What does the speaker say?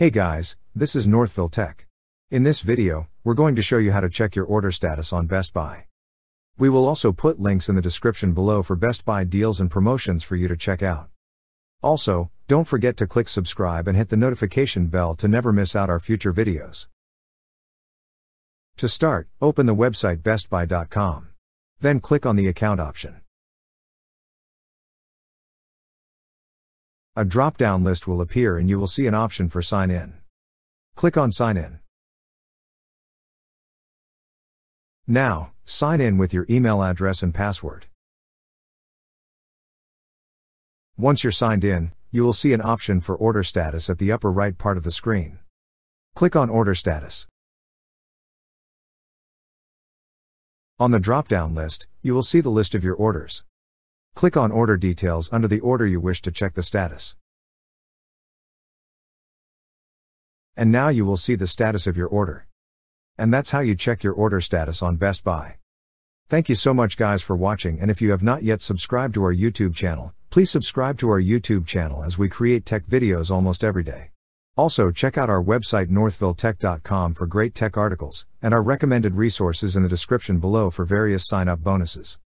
Hey guys, this is Northville Tech. In this video, we're going to show you how to check your order status on Best Buy. We will also put links in the description below for Best Buy deals and promotions for you to check out. Also, don't forget to click subscribe and hit the notification bell to never miss out our future videos. To start, open the website bestbuy.com. Then click on the account option. A drop-down list will appear and you will see an option for Sign In. Click on Sign In. Now, sign in with your email address and password. Once you're signed in, you will see an option for Order Status at the upper right part of the screen. Click on Order Status. On the drop-down list, you will see the list of your orders. Click on Order Details under the order you wish to check the status. And now you will see the status of your order. And that's how you check your order status on Best Buy. Thank you so much guys for watching, and if you have not yet subscribed to our YouTube channel, please subscribe to our YouTube channel as we create tech videos almost every day. Also check out our website northvilletech.com for great tech articles, and our recommended resources in the description below for various sign-up bonuses.